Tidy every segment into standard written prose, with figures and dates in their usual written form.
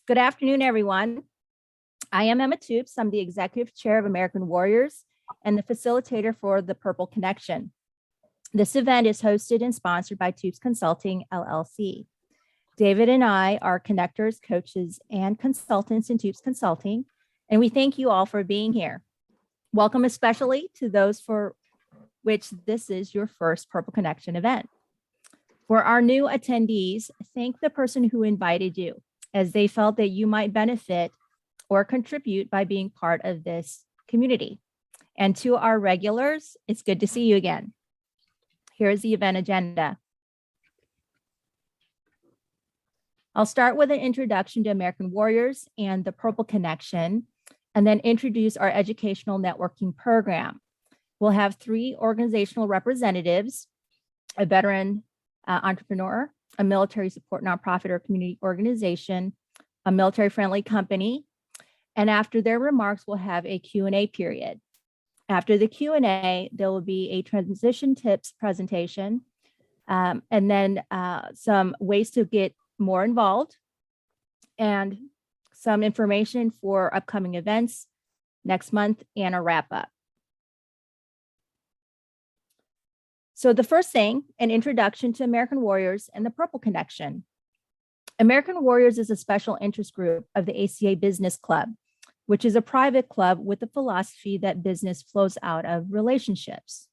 Good afternoon, everyone. I am Emma Toops. I'm the Executive Chair of American Warriors and the facilitator for the Purple Connection. This event is hosted and sponsored by Toops Consulting, LLC. David and I are connectors, coaches, and consultants in Toops Consulting, and we thank you all for being here. Welcome especially to those for which this is your first Purple Connection event. For our new attendees, thank the person who invited you, as they felt that you might benefit or contribute by being part of this community. And to our regulars, it's good to see you again. Here's the event agenda. I'll start with an introduction to American Warriors and the Purple Connection, and then introduce our educational networking program. We'll have 3 organizational representatives, a veteran entrepreneur, a military support nonprofit or community organization, a military-friendly company, and after their remarks, we'll have a Q&A period. After the Q&A, there will be a transition tips presentation, and then some ways to get more involved, and some information for upcoming events next month, and a wrap-up. So the first thing, an introduction to American Warriors and the Purple Connection. American Warriors is a special interest group of the ACA Business Club, which is a private club with the philosophy that business flows out of relationships.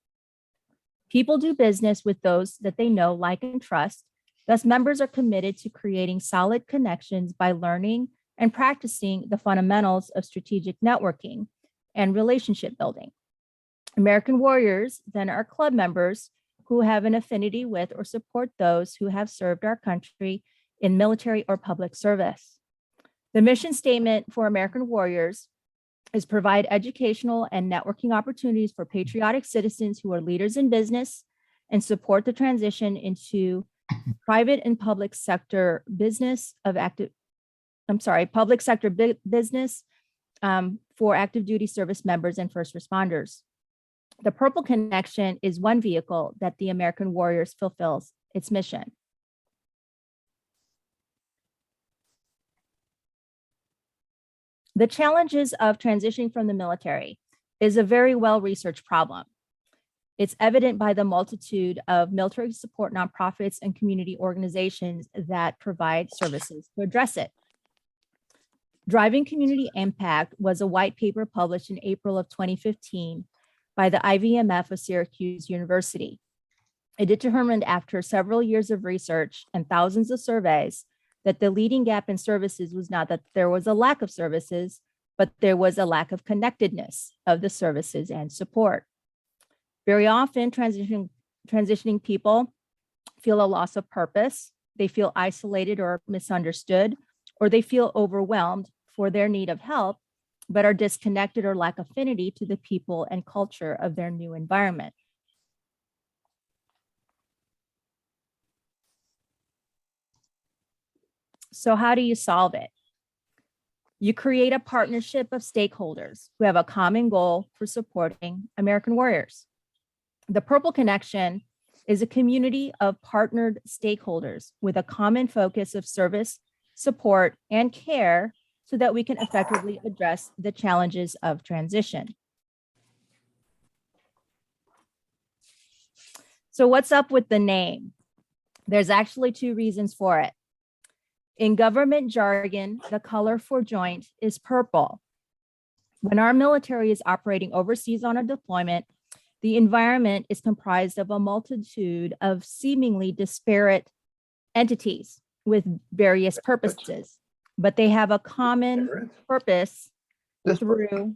People do business with those that they know, like, and trust. Thus, members are committed to creating solid connections by learning and practicing the fundamentals of strategic networking and relationship building. American Warriors then are club members who have an affinity with or support those who have served our country in military or public service. The mission statement for American Warriors is provide educational and networking opportunities for patriotic citizens who are leaders in business and support the transition into private and public sector business business for active duty service members and first responders. The Purple Connection is one vehicle that the American Warriors fulfills its mission. The challenges of transitioning from the military is a very well-researched problem. It's evident by the multitude of military support nonprofits and community organizations that provide services to address it. Driving Community Impact was a white paper published in April of 2015 by the IVMF of Syracuse University. It determined after several years of research and thousands of surveys that the leading gap in services was not that there was a lack of services, but there was a lack of connectedness of the services and support. Very often, transitioning people feel a loss of purpose, they feel isolated or misunderstood, or they feel overwhelmed for their need of help, but are disconnected or lack affinity to the people and culture of their new environment. So how do you solve it? You create a partnership of stakeholders who have a common goal for supporting American Warriors. The Purple Connection is a community of partnered stakeholders with a common focus of service, support, and care so that we can effectively address the challenges of transition. So what's up with the name? There's actually 2 reasons for it. In government jargon, the color for joint is purple. When our military is operating overseas on a deployment, the environment is comprised of a multitude of seemingly disparate entities with various purposes, but they have a common purpose through,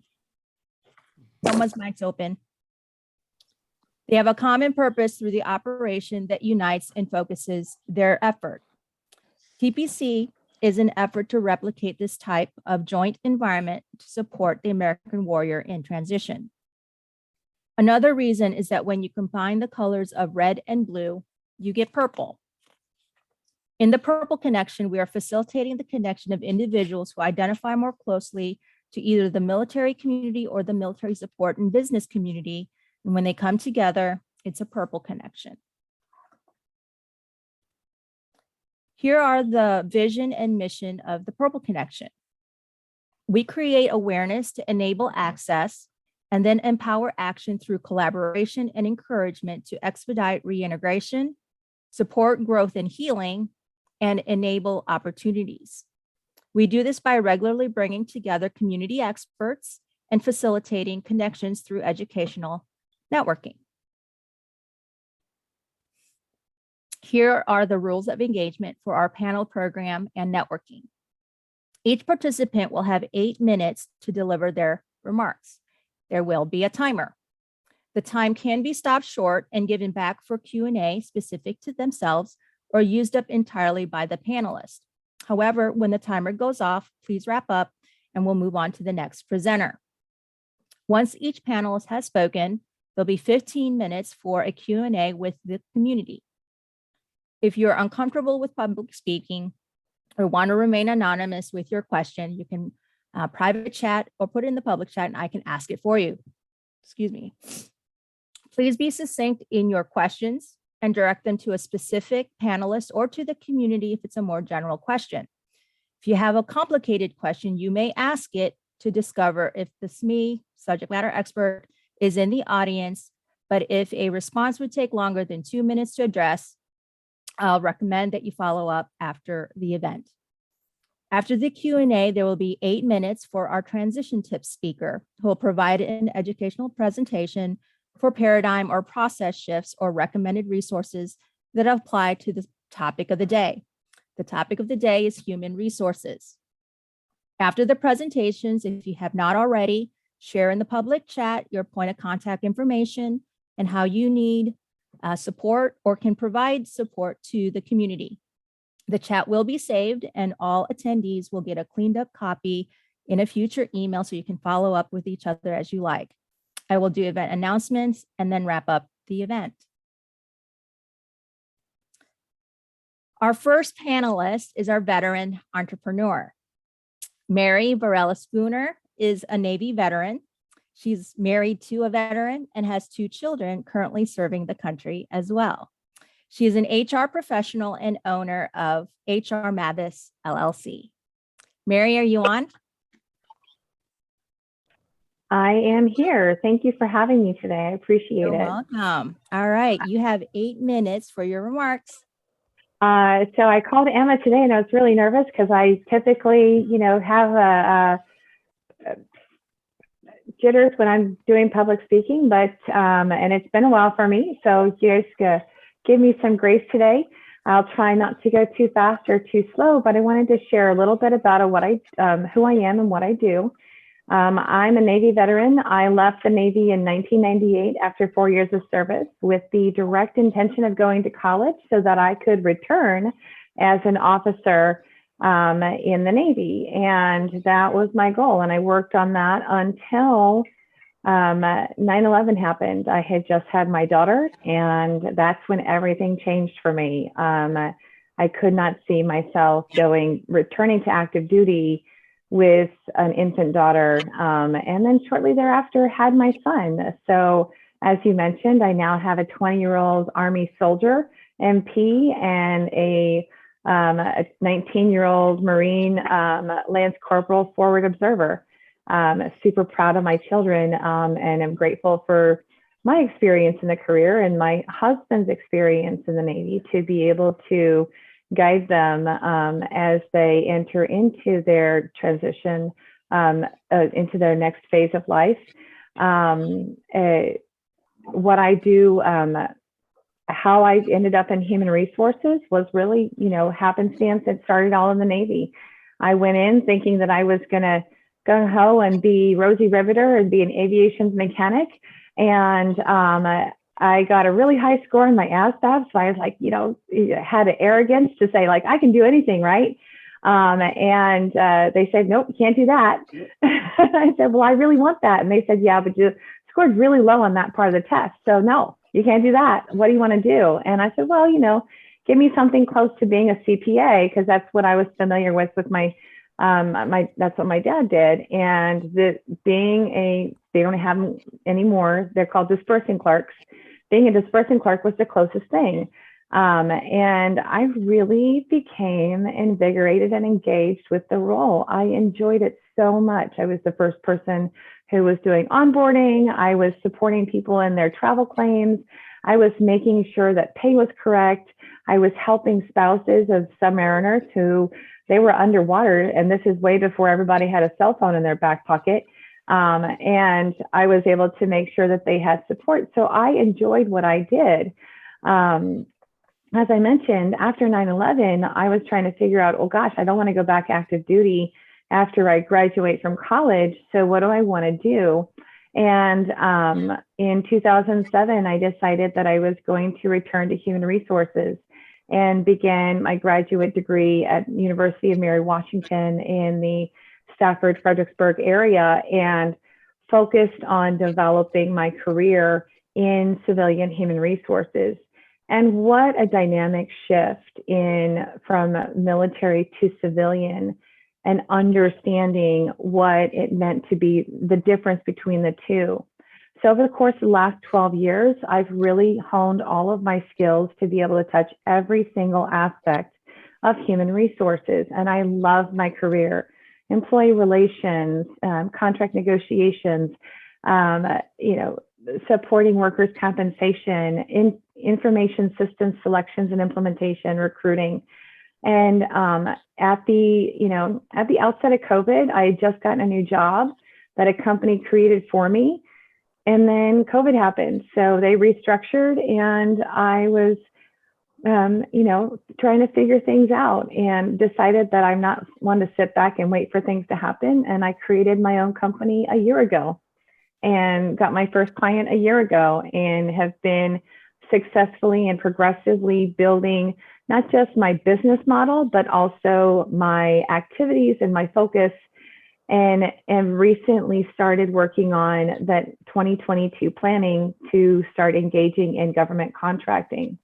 someone's mic's open. They have a common purpose through the operation that unites and focuses their effort. TPC is an effort to replicate this type of joint environment to support the American Warrior in transition. Another reason is that when you combine the colors of red and blue, you get purple. In the Purple Connection, we are facilitating the connection of individuals who identify more closely to either the military community or the military support and business community. And when they come together, it's a Purple Connection. Here are the vision and mission of the Purple Connection. We create awareness to enable access and then empower action through collaboration and encouragement to expedite reintegration, support growth and healing, and enable opportunities. We do this by regularly bringing together community experts and facilitating connections through educational networking. Here are the rules of engagement for our panel program and networking. Each participant will have 8 minutes to deliver their remarks. There will be a timer. The time can be stopped short and given back for Q&A specific to themselves or used up entirely by the panelists. However, when the timer goes off, please wrap up and we'll move on to the next presenter. Once each panelist has spoken, there'll be 15 minutes for a Q&A with the community. If you're uncomfortable with public speaking or want to remain anonymous with your question, you can private chat or put it in the public chat and I can ask it for you. Excuse me. Please be succinct in your questions and direct them to a specific panelist or to the community if it's a more general question. If you have a complicated question, you may ask it to discover if the SME, subject matter expert, is in the audience. But if a response would take longer than 2 minutes to address, I'll recommend that you follow up after the event. After the Q&A, there will be 8 minutes for our transition tips speaker, who will provide an educational presentation for paradigm or process shifts or recommended resources that apply to the topic of the day. The topic of the day is human resources. After the presentations, if you have not already, share in the public chat your point of contact information and how you need support or can provide support to the community. The chat will be saved and all attendees will get a cleaned up copy in a future email so you can follow up with each other as you like. I will do event announcements and then wrap up the event. Our first panelist is our veteran entrepreneur. Mary Varela-Spooner is a Navy veteran. She's married to a veteran and has 2 children currently serving the country as well. She is an HR professional and owner of HR Mavis, LLC. Mary, are you on? I am here. Thank you for having me today. I appreciate You're it. welcome. All right, you have 8 minutes for your remarks. So I called Emma today and I was really nervous because I typically, have a jitters when I'm doing public speaking, but and it's been a while for me. So you guys give me some grace today. I'll try not to go too fast or too slow, but I wanted to share a little bit about who I am and what I do. I'm a Navy veteran. I left the Navy in 1998 after 4 years of service with the direct intention of going to college so that I could return as an officer in the Navy. And that was my goal. And I worked on that until 9/11 happened. I had just had my daughter, and that's when everything changed for me. I could not see myself returning to active duty with an infant daughter. And then shortly thereafter had my son. So as you mentioned, I now have a 20-year-old Army soldier MP and a 19-year-old Marine Lance Corporal forward observer. Super proud of my children and I'm grateful for my experience in the career and my husband's experience in the Navy to be able to guide them as they enter into their transition, into their next phase of life. What I do, how I ended up in human resources was really, happenstance. It started all in the Navy. I went in thinking that I was going to gung-ho and be Rosie Riveter and be an aviation mechanic. And I got a really high score in my ASVAB. So I was like, had an arrogance to say like, I can do anything, right? And they said, nope, you can't do that. I said, well, I really want that. And they said, yeah, but you scored really low on that part of the test. So no, you can't do that. What do you want to do? And I said, well, give me something close to being a CPA, because that's what I was familiar with my that's what my dad did. And they don't have them anymore. They're called dispersing clerks. Being a dispersing clerk was the closest thing. And I really became invigorated and engaged with the role. I enjoyed it so much. I was the first person who was doing onboarding. I was supporting people in their travel claims. I was making sure that pay was correct. I was helping spouses of submariners who they were underwater, and this is way before everybody had a cell phone in their back pocket. And I was able to make sure that they had support. So I enjoyed what I did. As I mentioned, after 9/11, I was trying to figure out, oh gosh, I don't want to go back active duty after I graduate from college. So what do I want to do? And in 2007, I decided that I was going to return to human resources and began my graduate degree at University of Mary Washington in the Stafford, Fredericksburg area, and focused on developing my career in civilian human resources. And what a dynamic shift from military to civilian, and understanding what it meant to be the difference between the two. So over the course of the last 12 years, I've really honed all of my skills to be able to touch every single aspect of human resources. And I love my career. Employee relations, contract negotiations, supporting workers' compensation, information systems selections and implementation, recruiting. And at the outset of COVID, I had just gotten a new job that a company created for me. And then COVID happened. So they restructured, and I was trying to figure things out, and decided that I'm not one to sit back and wait for things to happen. And I created my own company a year ago and got my first client a year ago, and have been successfully and progressively building not just my business model, but also my activities and my focus. And recently started working on that 2022 planning to start engaging in government contracting.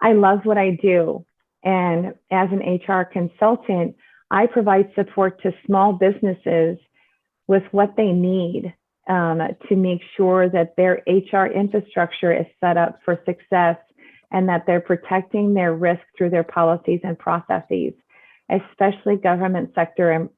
I love what I do. And as an HR consultant, I provide support to small businesses with what they need to make sure that their HR infrastructure is set up for success, and that they're protecting their risk through their policies and processes, especially government sector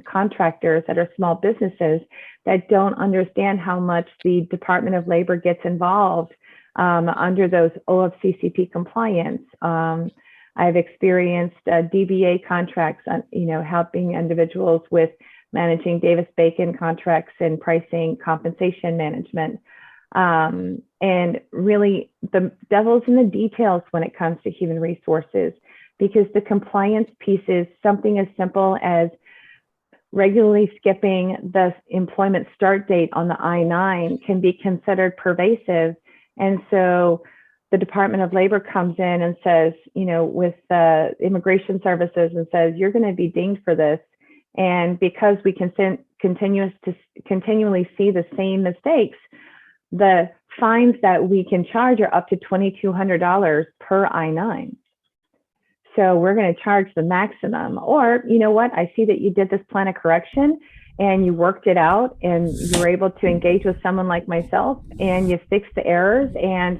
contractors that are small businesses that don't understand how much the Department of Labor gets involved under those OFCCP compliance. I've experienced DBA contracts, helping individuals with managing Davis-Bacon contracts and pricing compensation management. And really, the devil's in the details when it comes to human resources, because the compliance piece is something as simple as regularly skipping the employment start date on the I-9 can be considered pervasive. And so the Department of Labor comes in and says, with the immigration services, and says, you're going to be dinged for this. And because we can continually see the same mistakes, the fines that we can charge are up to $2,200 per I-9. So we're going to charge the maximum. Or, you know what, I see that you did this plan of correction and you worked it out, and you were able to engage with someone like myself, and you fixed the errors, and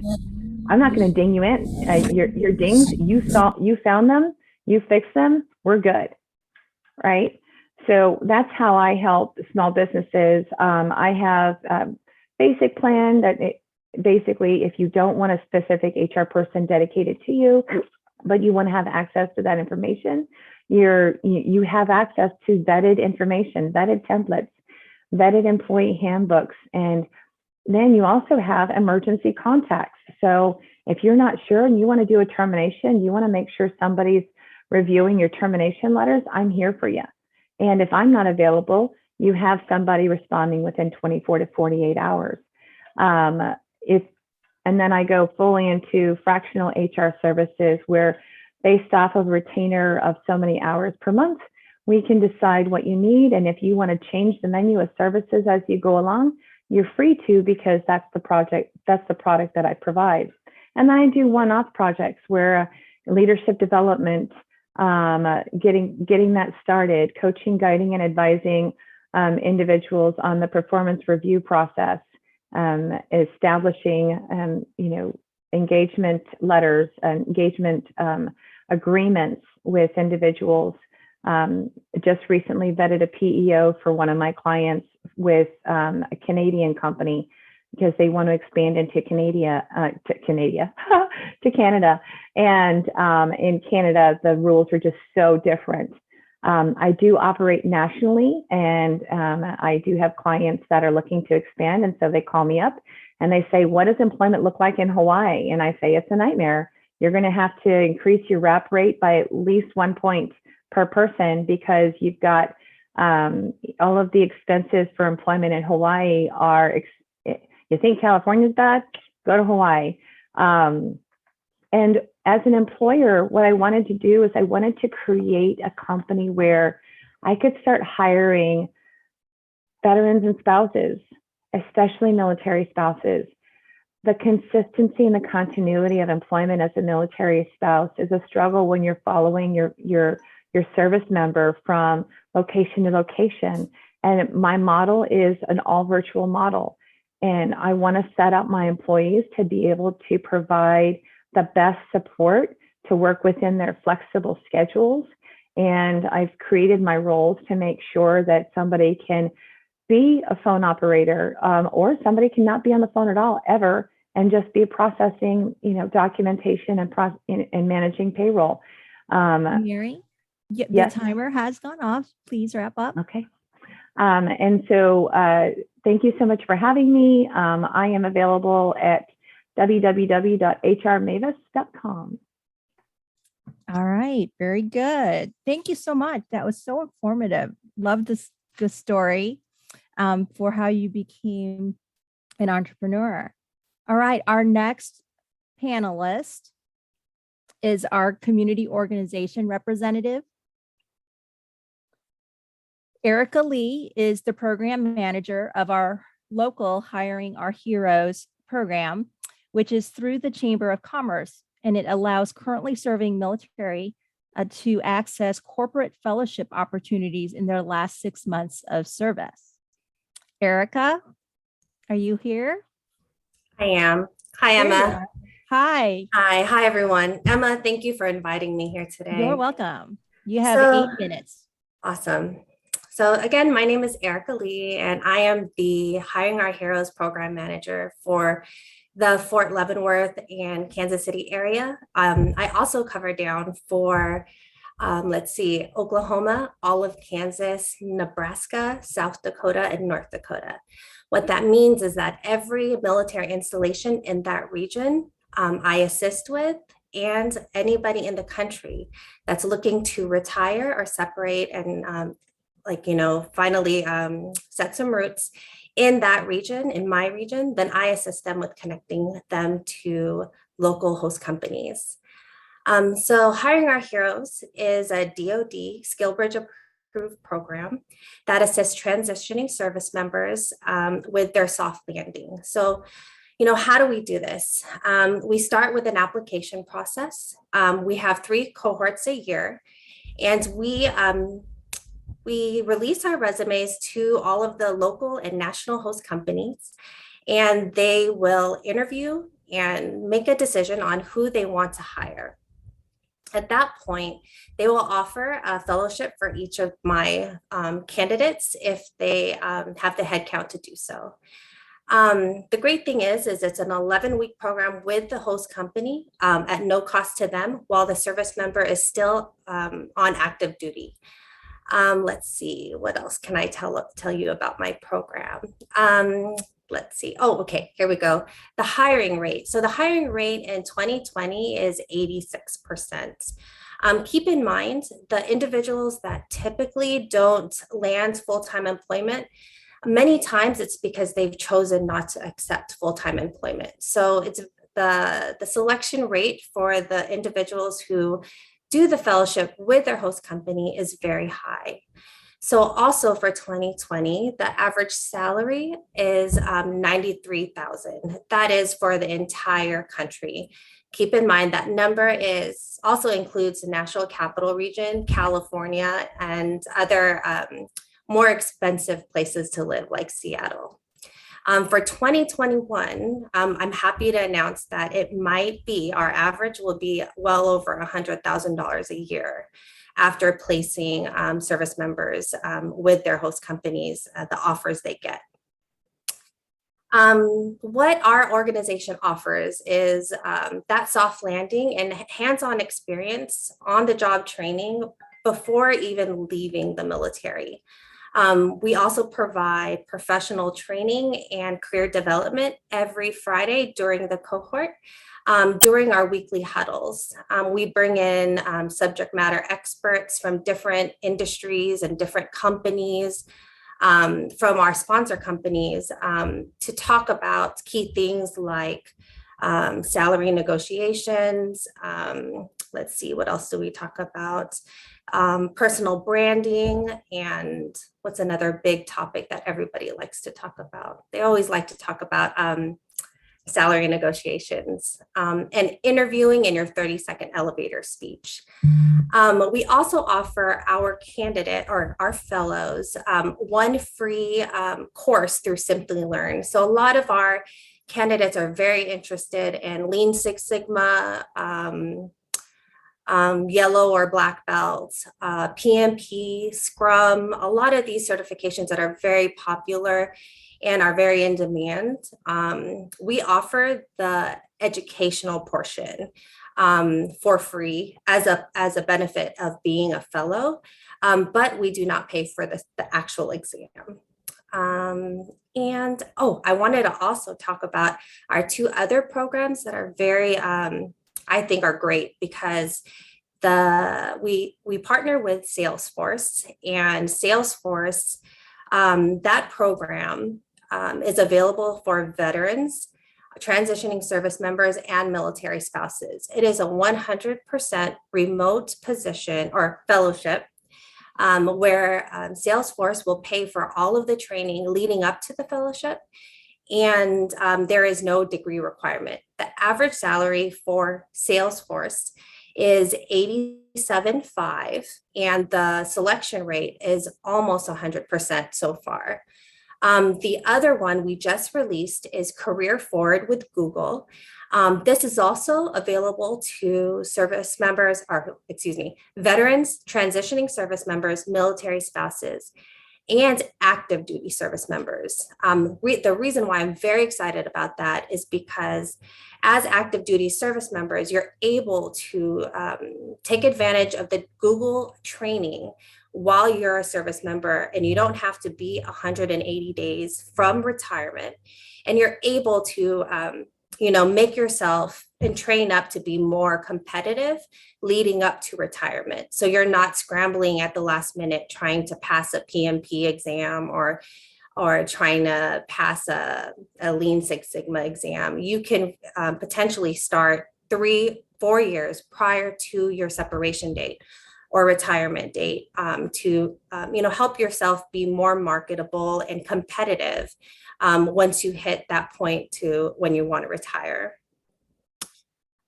I'm not going to ding you in. Your dings, you found them, you fixed them, we're good, right? So that's how I help small businesses. I have a basic plan that basically, if you don't want a specific HR person dedicated to you, but you want to have access to that information, you have access to vetted information, vetted templates, vetted employee handbooks, and then you also have emergency contacts. So if you're not sure and you want to do a termination, you want to make sure somebody's reviewing your termination letters, I'm here for you. And if I'm not available, you have somebody responding within 24 to 48 hours. And then I go fully into fractional HR services, where based off of a retainer of so many hours per month, we can decide what you need. And if you want to change the menu of services as you go along, you're free to, because that's the product that I provide. And I do one-off projects where leadership development, getting that started, coaching, guiding, and advising individuals on the performance review process, establishing, engagement letters, engagement agreements with individuals. Just recently vetted a PEO for one of my clients with a Canadian company because they want to expand into to Canada. And in Canada, the rules are just so different. I do operate nationally, and I do have clients that are looking to expand. And so they call me up and they say, what does employment look like in Hawaii? And I say, it's a nightmare. You're going to have to increase your wrap rate by at least 1 point per person because you've got all of the expenses for employment in Hawaii are, you think California's bad? Go to Hawaii. And as an employer, what I wanted to do is I wanted to create a company where I could start hiring veterans and spouses, especially military spouses. The consistency and the continuity of employment as a military spouse is a struggle when you're following your service member from location to location. And my model is an all virtual model. And I want to set up my employees to be able to provide the best support to work within their flexible schedules. And I've created my roles to make sure that somebody can be a phone operator, or somebody cannot be on the phone at all ever and just be processing, documentation and managing payroll. Mary, the yes. timer has gone off. Please wrap up. Okay. And so thank you so much for having me. I am available at www.hrmavis.com. All right. Very good. Thank you so much. That was so informative. Love this story for how you became an entrepreneur. All right. Our next panelist is our community organization representative. Erica Lee is the program manager of our local Hiring Our Heroes program, which is through the Chamber of Commerce, and it allows currently serving military to access corporate fellowship opportunities in their last 6 months of service. Erica, are you here? I am. Hi, Emma. Hi. Hi, everyone. Emma, thank you for inviting me here today. You're welcome. You have 8 minutes. Awesome. So again, my name is Erica Lee, and I am the Hiring Our Heroes program manager for the Fort Leavenworth and Kansas City area. I also cover down for, Oklahoma, all of Kansas, Nebraska, South Dakota, and North Dakota. What that means is that every military installation in that region I assist with, and anybody in the country that's looking to retire or separate and finally set some roots in that region, in my region, then I assist them with connecting them to local host companies. So Hiring Our Heroes is a DoD SkillBridge approved program that assists transitioning service members with their soft landing. So, how do we do this? We start with an application process. We have 3 cohorts a year, and we release our resumes to all of the local and national host companies, and they will interview and make a decision on who they want to hire. At that point, they will offer a fellowship for each of my candidates if they have the headcount to do so. The great thing is it's an 11-week program with the host company at no cost to them while the service member is still on active duty. Let's see, what else can I tell you about my program? Let's see. Oh, okay, here we go. The hiring rate. So the hiring rate in 2020 is 86%. Keep in mind, the individuals that typically don't land full-time employment, many times it's because they've chosen not to accept full-time employment. So it's the selection rate for the individuals who do the fellowship with their host company is very high. So also for 2020, the average salary is $93,000. That is for the entire country. Keep in mind that number also includes the National Capital Region, California, and other more expensive places to live like Seattle. For 2021, I'm happy to announce that it might be, our average will be well over $100,000 a year after placing service members with their host companies, the offers they get. What our organization offers is that soft landing and hands-on experience, on-the-job training before even leaving the military. We also provide professional training and career development every Friday during the cohort. During our weekly huddles, we bring in subject matter experts from different industries and different companies, from our sponsor companies, to talk about key things like salary negotiations. Let's see, what else do we talk about? Personal branding, and what's another big topic that everybody likes to talk about? They always like to talk about salary negotiations, and interviewing in your 30-second elevator speech. We also offer our candidate or our fellows one free course through Simply Learn. So a lot of our candidates are very interested in Lean Six Sigma, yellow or black belts, PMP, Scrum, a lot of these certifications that are very popular and are very in demand. We offer the educational portion for free as a benefit of being a fellow, but we do not pay for the actual exam. And I wanted to also talk about our two other programs that are very, I think are great, because we partner with Salesforce, and Salesforce, that program is available for veterans, transitioning service members, and military spouses. It is a 100% remote position or fellowship, where Salesforce will pay for all of the training leading up to the fellowship, and there is no degree requirement. The average salary for Salesforce is $87,500, and the selection rate is almost 100% so far. The other one we just released is Career Forward with Google. This is also available to service members, or veterans, transitioning service members, military spouses, and active duty service members. The reason why I'm very excited about that is because as active duty service members, you're able to take advantage of the Google training while you're a service member, and you don't have to be 180 days from retirement, and you're able to make yourself and train up to be more competitive leading up to retirement. So you're not scrambling at the last minute trying to pass a PMP exam or trying to pass a Lean Six Sigma exam. You can potentially start 3-4 years prior to your separation date or retirement date, to help yourself be more marketable and competitive once you hit that point to when you want to retire.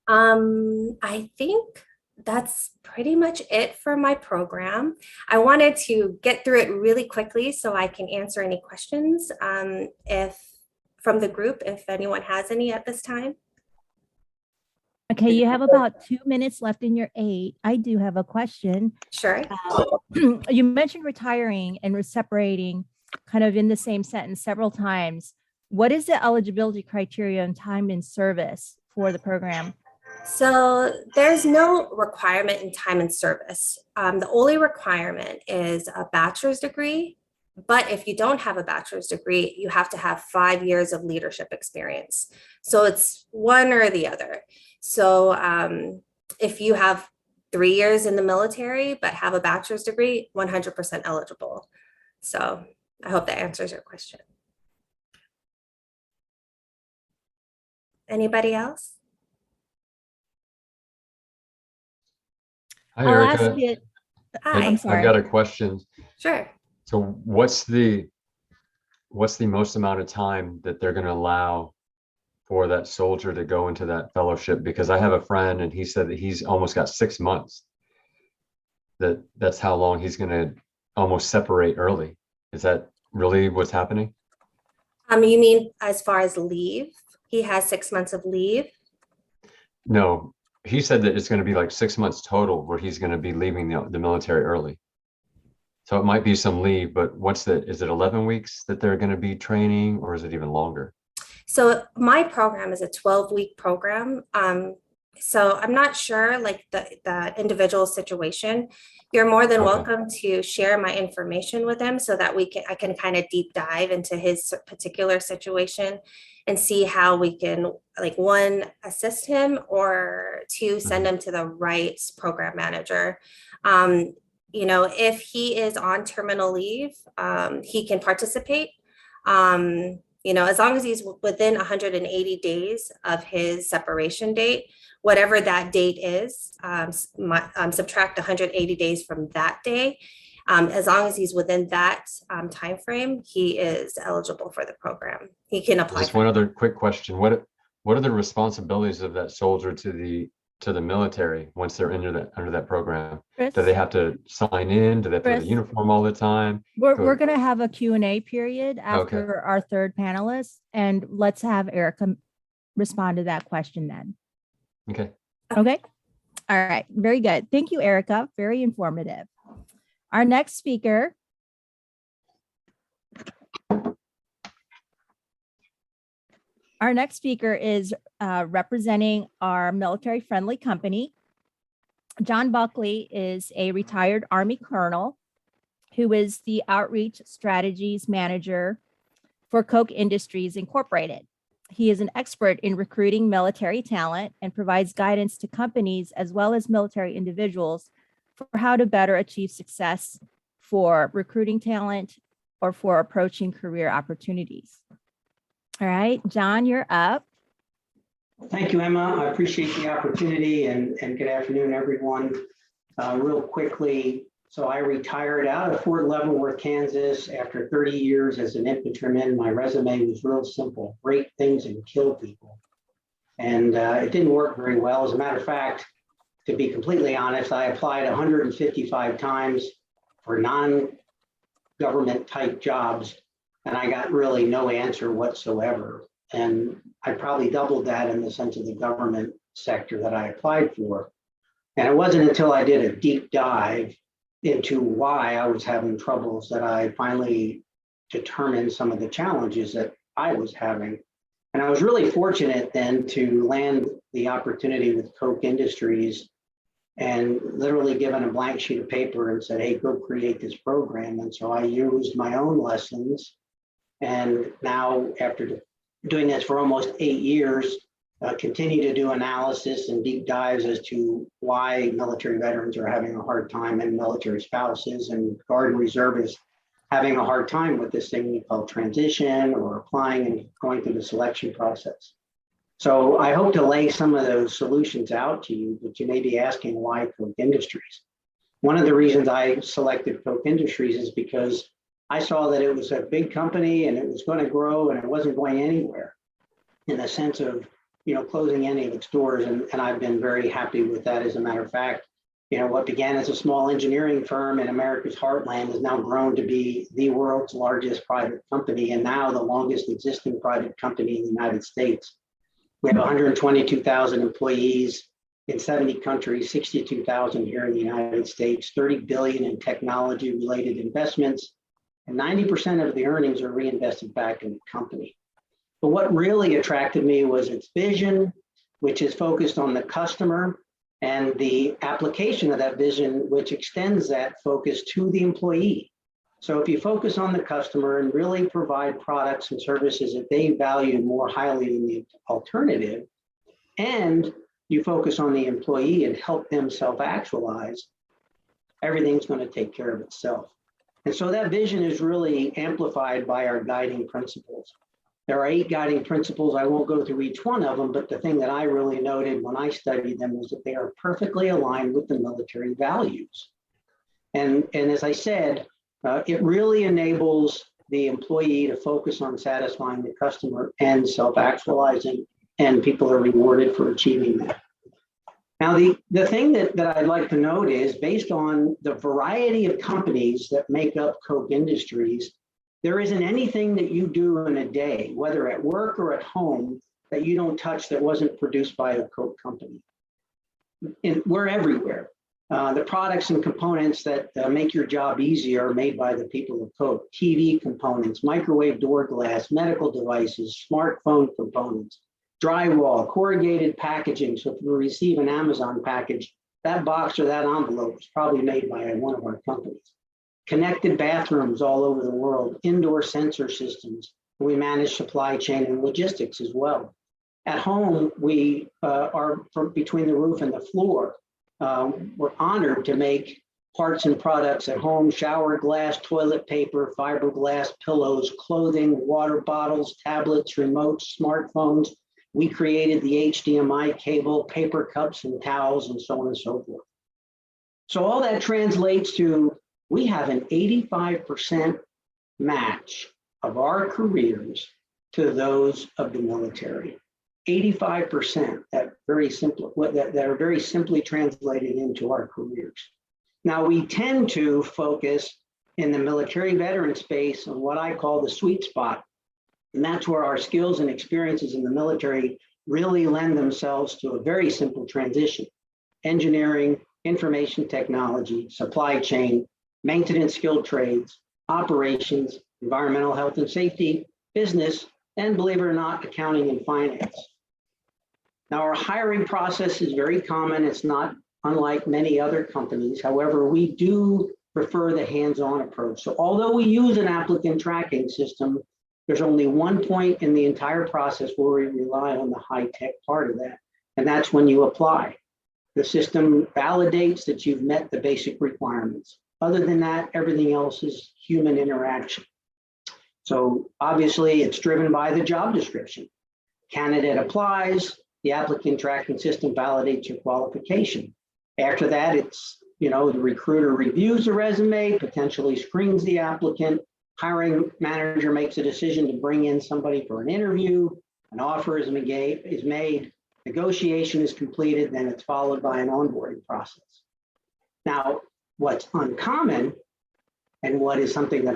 I think that's pretty much it for my program. I wanted to get through it really quickly so I can answer any questions from the group, if anyone has any at this time. Okay, you have about 2 minutes left in your 8. I do have a question. Sure. You mentioned retiring and separating kind of in the same sentence several times. What is the eligibility criteria and time in service for the program? So there's no requirement in time and service. The only requirement is a bachelor's degree. But if you don't have a bachelor's degree, you have to have 5 years of leadership experience. So it's one or the other. So if you have 3 years in the military, but have a bachelor's degree, 100% eligible. So I hope that answers your question. Anybody else? Hi, I'll Erica. ask it. Hi. I'm sorry. I've got a question. Sure. So what's the most amount of time that they're going to allow for that soldier to go into that fellowship? Because I have a friend and he said that he's almost got 6 months. That's how long he's going to almost separate early. Is that really what's happening? You mean as far as leave? He has 6 months of leave. No, he said that it's going to be like 6 months total where he's going to be leaving the military early. So it might be some leave, but is it 11 weeks that they're going to be training, or is it even longer? So my program is a 12-week program. So I'm not sure like the individual situation. You're more than Okay. welcome to share my information with him so that I can kind of deep dive into his particular situation and see how we can, like, one, assist him, or two, send him to the right program manager. If he is on terminal leave, he can participate. As long as he's within 180 days of his separation date, whatever that date is, subtract 180 days from that day. As long as he's within that time frame, he is eligible for the program. He can apply. Just one other quick question. What are the responsibilities of that soldier to the military once they're under that program? Chris, Do they have to sign in? Do they have to wear the Chris, uniform all the time? we're going to have a Q&A period after our third panelist, and let's have Erica respond to that question then. Okay. Okay. All right. Very good. Thank you, Erica. Very informative. Our next speaker is representing our military-friendly company. John Buckley is a retired Army colonel who is the Outreach Strategies Manager for Koch Industries Incorporated. He is an expert in recruiting military talent and provides guidance to companies as well as military individuals for how to better achieve success for recruiting talent or for approaching career opportunities. All right, John, you're up. Thank you, Emma. I appreciate the opportunity, and good afternoon, everyone. Real quickly, so I retired out of Fort Leavenworth, Kansas after 30 years as an infantryman. My resume was real simple: break things and kill people. And it didn't work very well. As a matter of fact, to be completely honest, I applied 155 times for non-government type jobs, and I got really no answer whatsoever. And I probably doubled that in the sense of the government sector that I applied for. And it wasn't until I did a deep dive into why I was having troubles that I finally determined some of the challenges that I was having. And I was really fortunate then to land the opportunity with Koch Industries, and literally given a blank sheet of paper and said, hey, go create this program. And so I used my own lessons. And now, after doing this for almost 8 years, continue to do analysis and deep dives as to why military veterans are having a hard time, and military spouses and Guard and reservists having a hard time with this thing we call transition, or applying and going through the selection process. So I hope to lay some of those solutions out to you, but you may be asking, why Koch Industries? One of the reasons I selected Koch Industries is because I saw that it was a big company and it was going to grow, and it wasn't going anywhere in the sense of, closing any of its doors. And I've been very happy with that. As a matter of fact, what began as a small engineering firm in America's heartland has now grown to be the world's largest private company, and now the longest existing private company in the United States. We have 122,000 employees in 70 countries, 62,000 here in the United States, 30 billion in technology related investments, and 90% of the earnings are reinvested back in the company. But what really attracted me was its vision, which is focused on the customer, and the application of that vision, which extends that focus to the employee. So if you focus on the customer and really provide products and services that they value more highly than the alternative, and you focus on the employee and help them self-actualize, everything's going to take care of itself. And so that vision is really amplified by our guiding principles. There are 8 guiding principles. I won't go through each one of them, but the thing that I really noted when I studied them was that they are perfectly aligned with the military values. And as I said, it really enables the employee to focus on satisfying the customer and self-actualizing, and people are rewarded for achieving that. Now, the thing that I'd like to note is, based on the variety of companies that make up Koch Industries, There isn't anything that you do in a day, whether at work or at home, that you don't touch that wasn't produced by a Koch company. And we're everywhere. The products and components that make your job easier are made by the people of Koch. TV components, microwave door glass, medical devices, smartphone components, drywall, corrugated packaging. So if you receive an Amazon package, that box or that envelope is probably made by one of our companies. Connected bathrooms all over the world, indoor sensor systems. We manage supply chain and logistics as well. At home, we are from between the roof and the floor. We're honored to make parts and products at home: shower glass, toilet paper, fiberglass, pillows, clothing, water bottles, tablets, remotes, smartphones. We created the HDMI cable, paper cups and towels, and so on and so forth. So all that translates to, we have an 85% match of our careers to those of the military. 85% that are very simply translated into our careers. Now, we tend to focus in the military veteran space on what I call the sweet spot. And that's where our skills and experiences in the military really lend themselves to a very simple transition: engineering, information technology, supply chain, maintenance skilled trades, operations, environmental health and safety, business, and believe it or not, accounting and finance. Now, our hiring process is very common. It's not unlike many other companies. However, we do prefer the hands-on approach. So although we use an applicant tracking system, there's only one point in the entire process where we rely on the high-tech part of that, and that's when you apply. The system validates that you've met the basic requirements. Other than that, everything else is human interaction. So obviously, it's driven by the job description. Candidate applies, the applicant tracking system validates your qualification. After that, it's, the recruiter reviews the resume, potentially screens the applicant, hiring manager makes a decision to bring in somebody for an interview, an offer is made, negotiation is completed, then it's followed by an onboarding process. Now, what's uncommon, and what is something that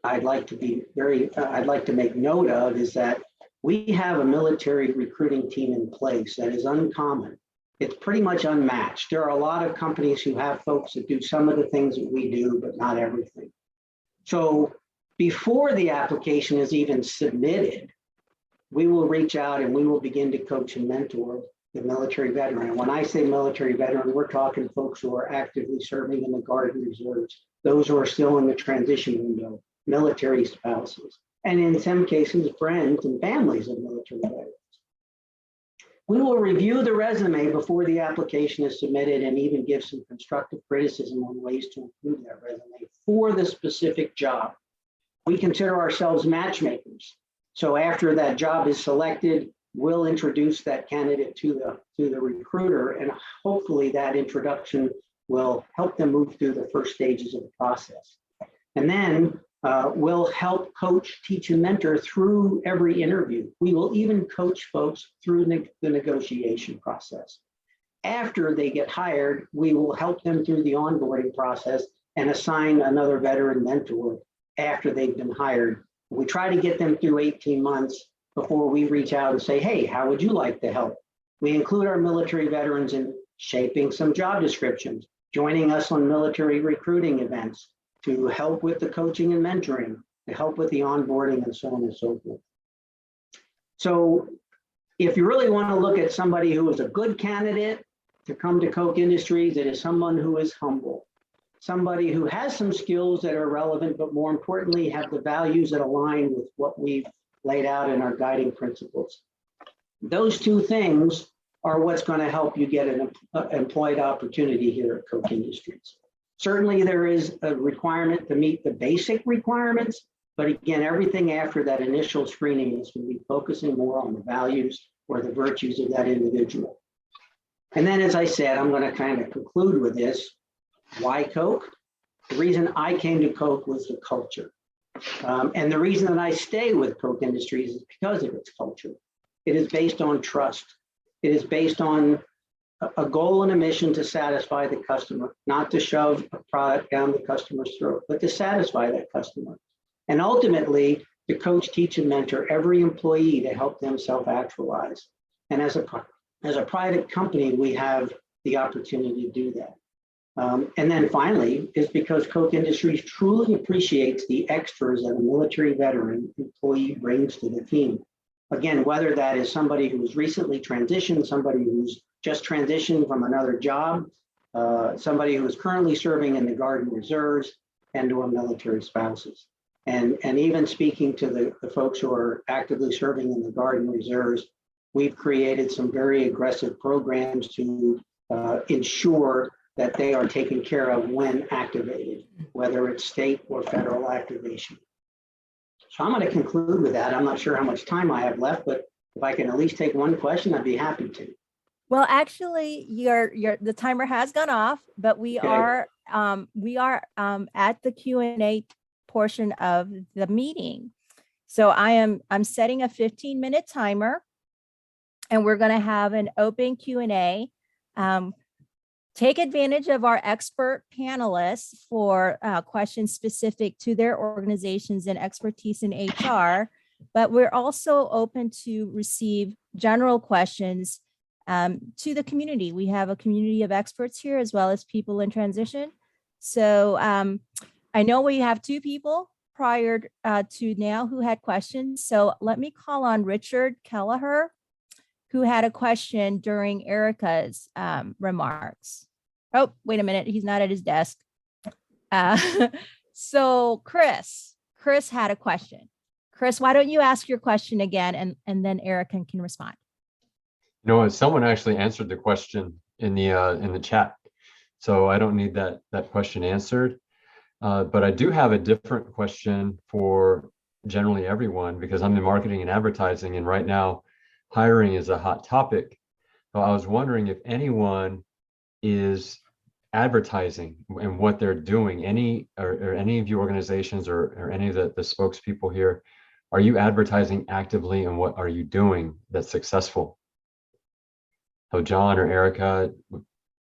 I'd like to make note of, is that we have a military recruiting team in place that is uncommon. It's pretty much unmatched. There are a lot of companies who have folks that do some of the things that we do, but not everything. So before the application is even submitted, we will reach out and we will begin to coach and mentor the military veteran. And when I say military veteran, we're talking folks who are actively serving in the Guard and Reserves, those who are still in the transition window, military spouses, and in some cases, friends and families of military veterans. We will review the resume before the application is submitted and even give some constructive criticism on ways to improve that resume for the specific job. We consider ourselves matchmakers. So after that job is selected, we'll introduce that candidate to the recruiter, and hopefully that introduction will help them move through the first stages of the process. And then we'll help coach, teach, and mentor through every interview. We will even coach folks through the negotiation process. After they get hired, we will help them through the onboarding process and assign another veteran mentor after they've been hired. We try to get them through 18 months before we reach out and say, hey, how would you like to help? We include our military veterans in shaping some job descriptions, joining us on military recruiting events, to help with the coaching and mentoring, to help with the onboarding, and so on and so forth. So if you really want to look at somebody who is a good candidate to come to Koch Industries, it is someone who is humble, somebody who has some skills that are relevant, but more importantly, have the values that align with what we've laid out in our guiding principles. Those two things are what's going to help you get an employed opportunity here at Koch Industries. Certainly, there is a requirement to meet the basic requirements, but again, everything after that initial screening is going to be focusing more on the values or the virtues of that individual. And then, as I said, I'm going to kind of conclude with this. Why Koch? The reason I came to Koch was the culture. And the reason that I stay with Koch Industries is because of its culture. It is based on trust. It is based on a goal and a mission to satisfy the customer, not to shove a product down the customer's throat, but to satisfy that customer. and ultimately to coach, teach, and mentor every employee to help them self-actualize. And as a private company, we have the opportunity to do that. And then finally, is because Koch Industries truly appreciates the extras that a military veteran employee brings to the team. Again, whether that is somebody who was recently transitioned, somebody who's just transitioned from another job, somebody who is currently serving in the Guard and Reserves, and or military spouses. And even speaking to the folks who are actively serving in the Guard and Reserves, we've created some very aggressive programs to ensure that they are taken care of when activated, whether it's state or federal activation. So I'm going to conclude with that. I'm not sure how much time I have left, but if I can at least take one question, I'd be happy to. Well, actually, the timer has gone off, but we Okay. are at the Q&A portion of the meeting. So I'm setting a 15-minute timer, and we're going to have an open Q&A. Take advantage of our expert panelists for questions specific to their organizations and expertise in HR, but we're also open to receive general questions to the community. We have a community of experts here as well as people in transition. So I know we have two people prior to now who had questions. So let me call on Richard Kelleher, who had a question during Erica's remarks. Oh, wait a minute. He's not at his desk. So Chris had a question. Chris, why don't you ask your question again, and then Erica can respond. You know, someone actually answered the question in the chat, so I don't need that question answered. But I do have a different question for generally everyone, because I'm in marketing and advertising, and right now hiring is a hot topic. So I was wondering if anyone is advertising and what they're doing, any of your organizations or any of the spokespeople here, are you advertising actively, and what are you doing that's successful? So John or Erica,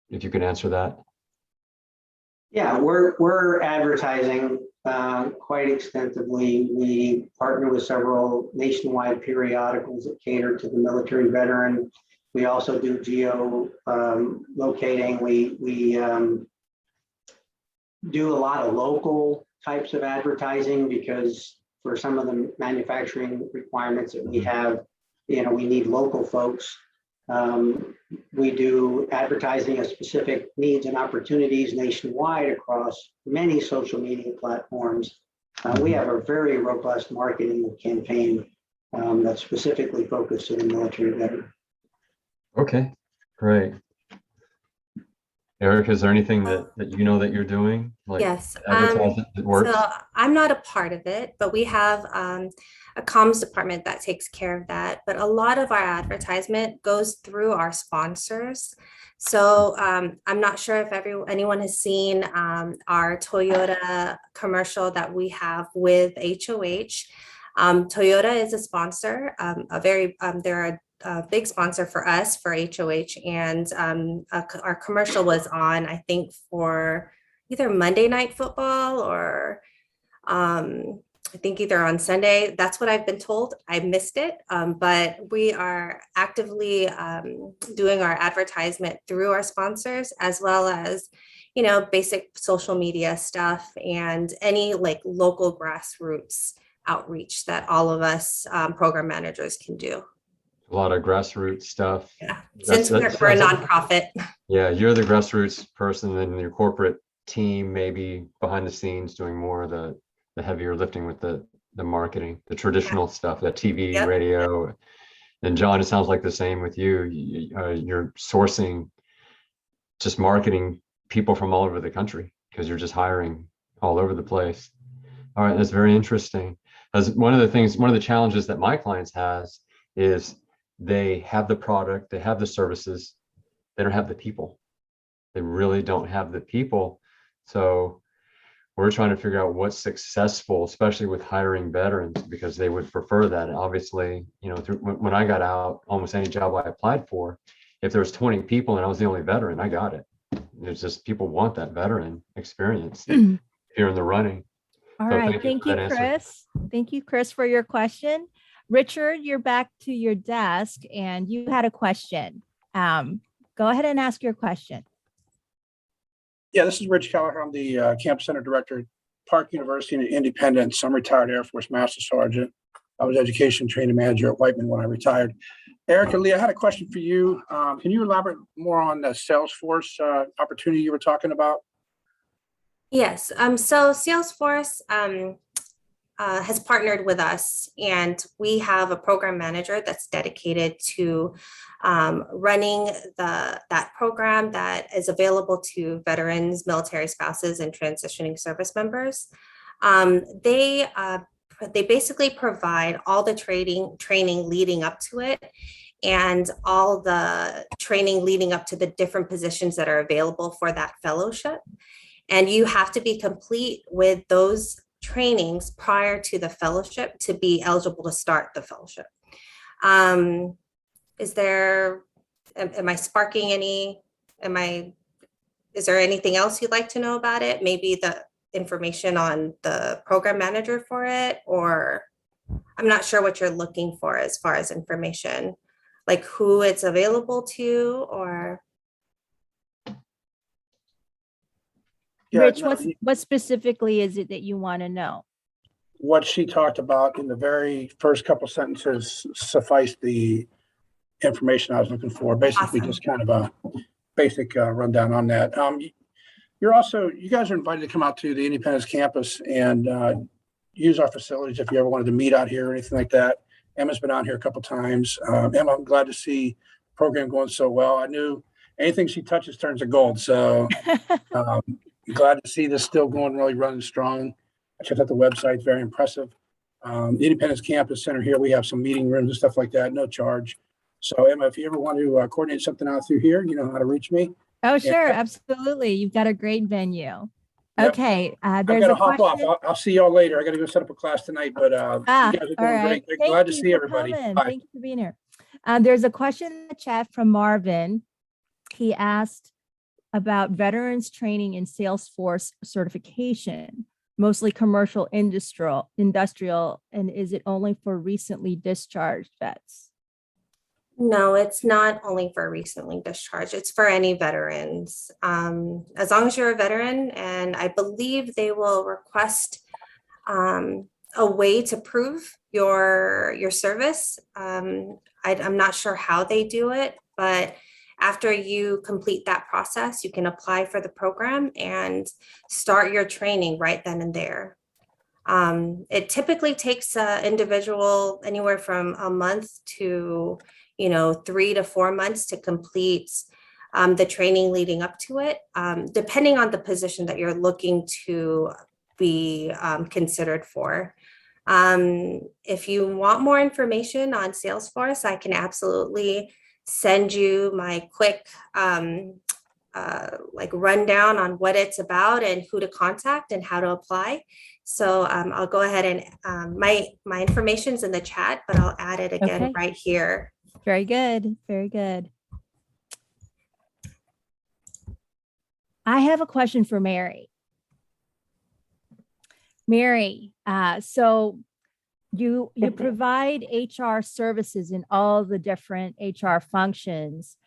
if you could answer that. Yeah, we're advertising quite extensively. We partner with several nationwide periodicals that cater to the military veteran. We also do geo locating. We do a lot of local types of advertising, because for some of the manufacturing requirements that we have, we need local folks. We do advertising of specific needs and opportunities nationwide across many social media platforms. We have a very robust marketing campaign that's specifically focused on the military veteran. Okay, great. Erica, is there anything that you know that you're doing? Like Yes. advertising that works? So I'm not a part of it, but we have a comms department that takes care of that. But a lot of our advertisement goes through our sponsors. So I'm not sure if anyone has seen our Toyota commercial that we have with HOH. Toyota is a sponsor, they're a big sponsor for us, for HOH, and our commercial was on, I think, for either Monday Night Football or I think either on Sunday. That's what I've been told. I missed it, but we are actively doing our advertisement through our sponsors, as well as, basic social media stuff and any like local grassroots outreach that all of us program managers can do. A lot of grassroots stuff. Yeah, since we're a nonprofit. Yeah, you're the grassroots person, and your corporate team maybe behind the scenes doing more of the heavier lifting with the marketing, the traditional stuff, the TV, Yep. radio. And John, it sounds like the same with you. You're sourcing, just marketing people from all over the country, because you're just hiring all over the place. All right, that's very interesting. As one of the challenges that my clients has is they have the product, they have the services, they don't have the people. They really don't have the people. So we're trying to figure out what's successful, especially with hiring veterans, because they would prefer that. And obviously, when I got out, almost any job I applied for, if there was 20 people and I was the only veteran, I got it. It's just people want that veteran experience if you're in the running. All So right. Thank for you, that answer. Chris. Thank you, Chris, for your question. Richard, you're back to your desk and you had a question. Go ahead and ask your question. Yeah, this is Rich Kelleher. I'm the Campus Center Director at Park University in Independence. I'm retired Air Force Master Sergeant. I was Education Training Manager at Whiteman when I retired. Eric and Lee, I had a question for you. Can you elaborate more on the Salesforce opportunity you were talking about? Yes, so Salesforce has partnered with us, and we have a program manager that's dedicated to running that program that is available to veterans, military spouses, and transitioning service members. They basically provide all the training leading up to it, and all the training leading up to the different positions that are available for that fellowship. And you have to be complete with those trainings prior to the fellowship to be eligible to start the fellowship. Am I sparking is there anything else you'd like to know about it? Maybe the information on the program manager for it, or I'm not sure what you're looking for as far as information, like who it's available to, or. Yeah, Rich, no, what specifically is it that you want to know? what she talked about in the very first couple sentences sufficed the information I was looking for. Basically, Awesome. just kind of a basic rundown on that. You guys are invited to come out to the Independence campus and use our facilities if you ever wanted to meet out here or anything like that. Emma's been out here a couple times. Emma, I'm glad to see the program going so well. I knew anything she touches turns to gold. So glad to see this still going, really running strong. I checked out the website, it's very impressive. The Independence Campus Center here, we have some meeting rooms and stuff like that, no charge. So Emma, if you ever want to coordinate something out through here, you know how to reach me. Oh, sure. Absolutely. You've got a great venue. Yep. Okay. I've There's got to a hop off. question. I'll see y'all later. I got to go set up a class tonight, but you guys are All doing right. great. Thank Glad to you see for everybody. coming. Bye. Thank you for being here. There's a question in the chat from Marvin. He asked about veterans training in Salesforce certification, mostly commercial, industrial, and is it only for recently discharged vets? No, it's not only for recently discharged. It's for any veterans. As long as you're a veteran, and I believe they will request a way to prove your service. I'm not sure how they do it, but after you complete that process, you can apply for the program and start your training right then and there. It typically takes an individual anywhere from a month to 3 to 4 months to complete the training leading up to it, depending on the position that you're looking to be considered for. If you want more information on Salesforce, I can absolutely send you my quick rundown on what it's about and who to contact and how to apply. So I'll go ahead and my information's in the chat, but I'll add it again right here. Very good. Very good. I have a question for Mary. Mary, so you provide HR services in all the different HR functions.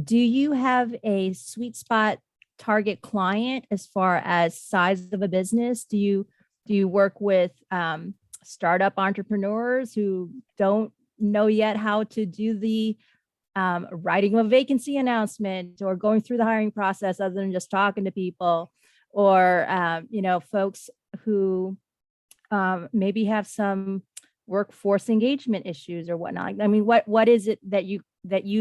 Do you have a sweet spot target client as far as size of a business? Do you work with startup entrepreneurs who don't know yet how to do the writing of a vacancy announcement or going through the hiring process other than just talking to people, or folks who maybe have some workforce engagement issues or whatnot? I mean, what is it that you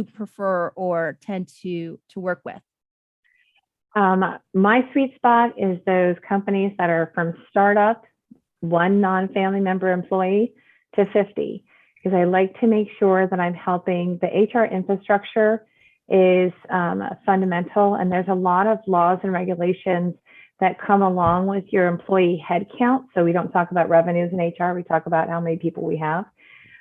prefer or tend to work with? My sweet spot is those companies that are from startup, one non-family member employee, to 50, because I like to make sure that I'm helping. The HR infrastructure is fundamental, and there's a lot of laws and regulations that come along with your employee headcount. So we don't talk about revenues in HR, we talk about how many people we have.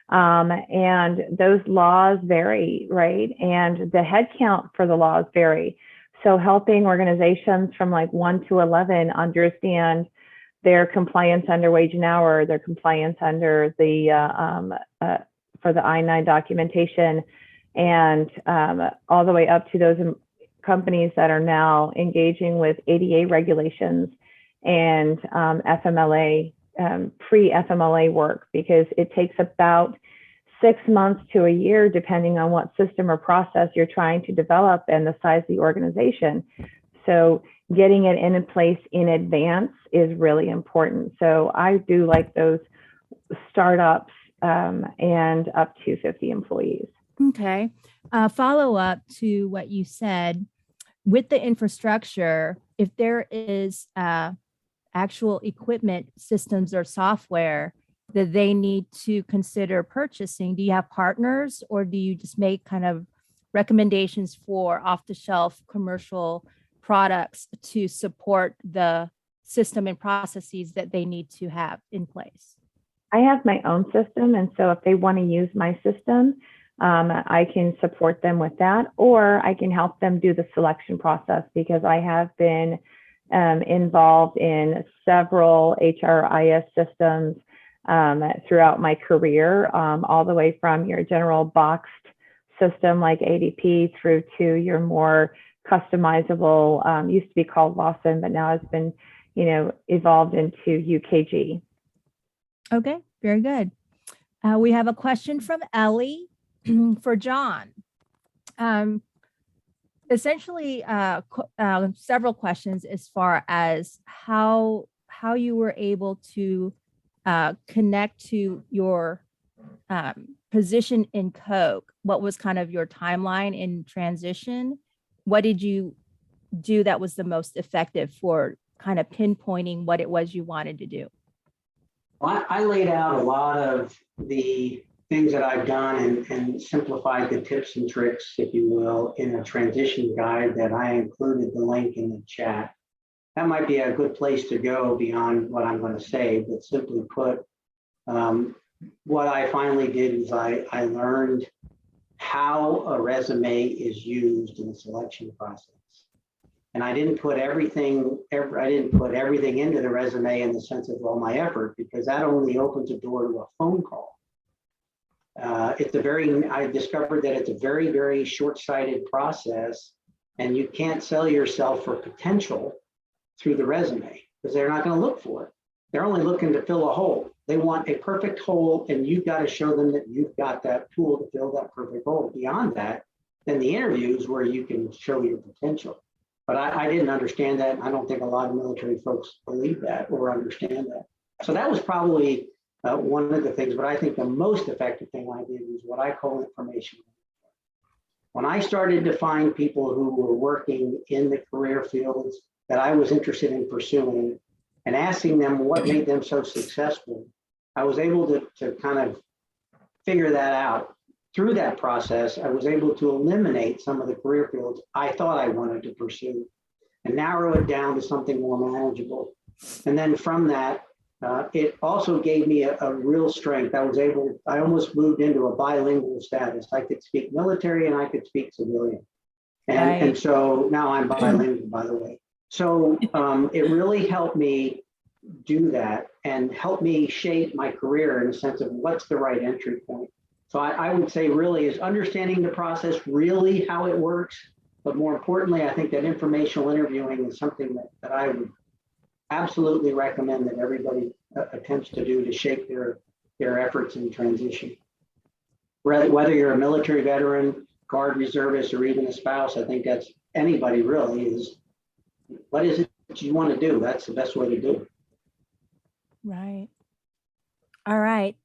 And those laws vary, right? And the headcount for the laws vary. So helping organizations from like 1 to 11 understand their compliance under wage and hour, their compliance under the for the I-9 documentation, and all the way up to those companies that are now engaging with ADA regulations and FMLA, pre-FMLA work, because it takes about 6 months to a year, depending on what system or process you're trying to develop and the size of the organization. So getting it in place in advance is really important. So I do like those startups and up to 50 employees. Okay. Follow up to what you said with the infrastructure, if there is actual equipment, systems, or software that they need to consider purchasing, do you have partners, or do you just make kind of recommendations for off-the-shelf commercial products to support the system and processes that they need to have in place? I have my own system, and so if they want to use my system, I can support them with that, or I can help them do the selection process, because I have been involved in several HRIS systems throughout my career, all the way from your general boxed system like ADP through to your more customizable, used to be called Lawson, but now it's been, evolved into UKG. Okay, very good. We have a question from Ellie for John. Essentially, several questions as far as how you were able to connect to your position in Koch. What was kind of your timeline in transition? What did you do that was the most effective for kind of pinpointing what it was you wanted to do? Well, I laid out a lot of the things that I've done and simplified the tips and tricks, if you will, in a transition guide that I included the link in the chat. That might be a good place to go beyond what I'm going to say, but simply put, what I finally did is I learned how a resume is used in the selection process. And I didn't put everything into the resume in the sense of all my effort, because that only opens a door to a phone call. I discovered that it's a very, very short-sighted process, and you can't sell yourself for potential through the resume, because they're not going to look for it. They're only looking to fill a hole. They want a perfect hole, and you've got to show them that you've got that tool to fill that perfect hole. Beyond that, then the interviews where you can show your potential. But I didn't understand that. I don't think a lot of military folks believe that or understand that. So that was probably one of the things, but I think the most effective thing I did was what I call information. When I started to find people who were working in the career fields that I was interested in pursuing and asking them what made them so successful, I was able to kind of figure that out. Through that process, I was able to eliminate some of the career fields I thought I wanted to pursue and narrow it down to something more manageable. And then from that, it also gave me a real strength. I almost moved into a bilingual status. I could speak military and I could speak civilian. And so now I'm bilingual, by the way. So it really helped me do that and helped me shape my career in a sense of what's the right entry point. So I would say really is understanding the process, really how it works. But more importantly, I think that informational interviewing is something that I would absolutely recommend that everybody attempts to do to shape their efforts in transition. Whether you're a military veteran, Guard reservist, or even a spouse, I think that's anybody really is, what is it that you want to do? That's the best way to do it. Right. All right.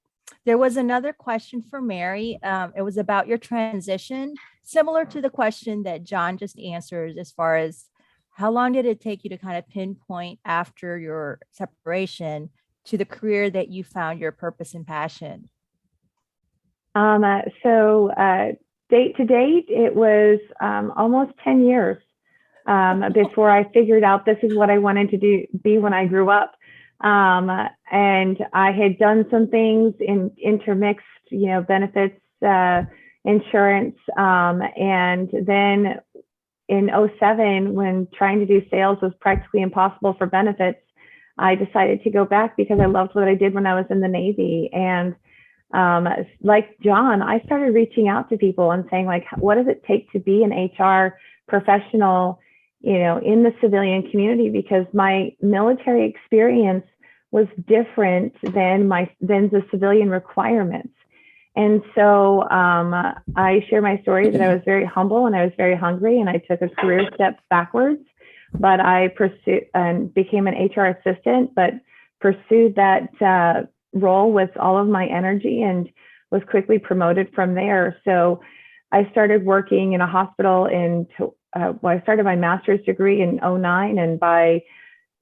There was another question for Mary. It was about your transition, similar to the question that John just answered, as far as how long did it take you to kind of pinpoint after your separation to the career that you found your purpose and passion? Date to date, it was almost 10 years before I figured out this is what I wanted to be when I grew up. And I had done some things in intermixed, benefits, insurance. And then in 2007, when trying to do sales was practically impossible for benefits, I decided to go back because I loved what I did when I was in the Navy. And like John, I started reaching out to people and saying, like, what does it take to be an HR professional, in the civilian community? Because my military experience was different than the civilian requirements. And so I share my story that I was very humble and I was very hungry, and I took a career step backwards, but I pursued and became an HR assistant, but pursued that role with all of my energy and was quickly promoted from there. So I started working in a hospital I started my master's degree in 2009, and by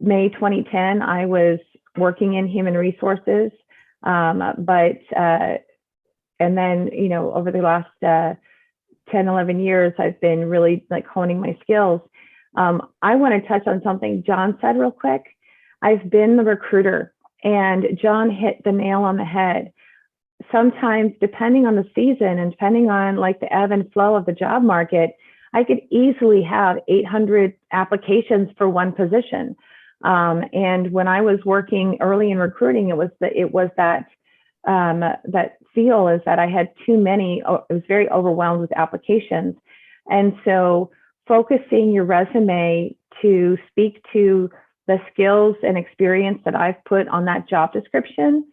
May 2010, I was working in human resources. And then, over the last 10, 11 years, I've been really like honing my skills. I want to touch on something John said real quick. I've been the recruiter, and John hit the nail on the head. Sometimes, depending on the season and depending on like the ebb and flow of the job market, I could easily have 800 applications for one position. And when I was working early in recruiting, it was that feel is that I had too many. I was very overwhelmed with applications. And so focusing your resume to speak to the skills and experience that I've put on that job description,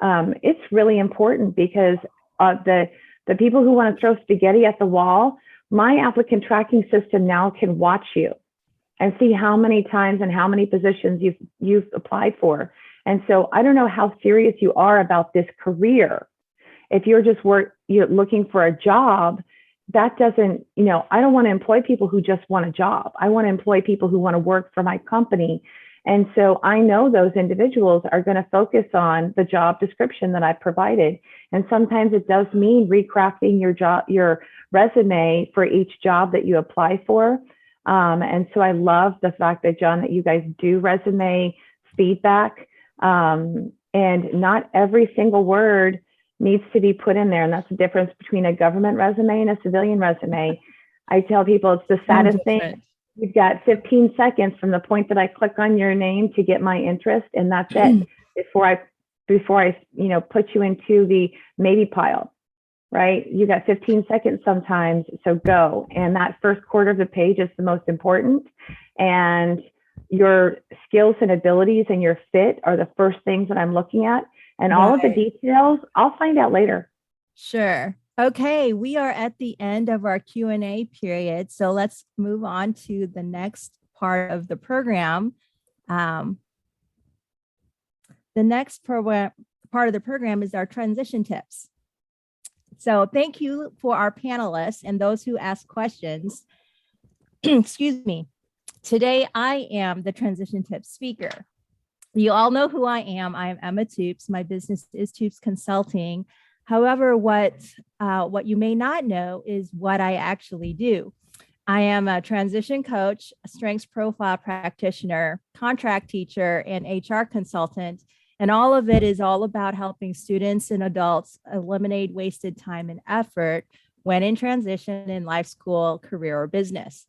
it's really important, because the people who want to throw spaghetti at the wall, my applicant tracking system now can watch you and see how many times and how many positions you've applied for. And so I don't know how serious you are about this career. If you're looking for a job, that doesn't, I don't want to employ people who just want a job. I want to employ people who want to work for my company. And so I know those individuals are going to focus on the job description that I provided. And sometimes it does mean recrafting your resume for each job that you apply for. And so I love the fact that, John, that you guys do resume feedback. And not every single word needs to be put in there. And that's the difference between a government resume and a civilian resume. I tell people it's the saddest thing. You've got 15 seconds from the point that I click on your name to get my interest, and that's it. Before I put you into the maybe pile, right? You got 15 seconds sometimes, so go. And that first quarter of the page is the most important. And your skills and abilities and your fit are the first things that I'm looking at. And all of the details, I'll find out later. Sure. Okay, we are at the end of our Q&A period. So let's move on to the next part of the program. The next part of the program is our transition tips. So thank you for our panelists and those who ask questions. Excuse me. Today, I am the transition tips speaker. You all know who I am. I am Emma Toops. My business is Toops Consulting. However, what you may not know is what I actually do. I am a transition coach, a strengths profile practitioner, contract teacher, and HR consultant. And all of it is all about helping students and adults eliminate wasted time and effort when in transition in life, school, career, or business.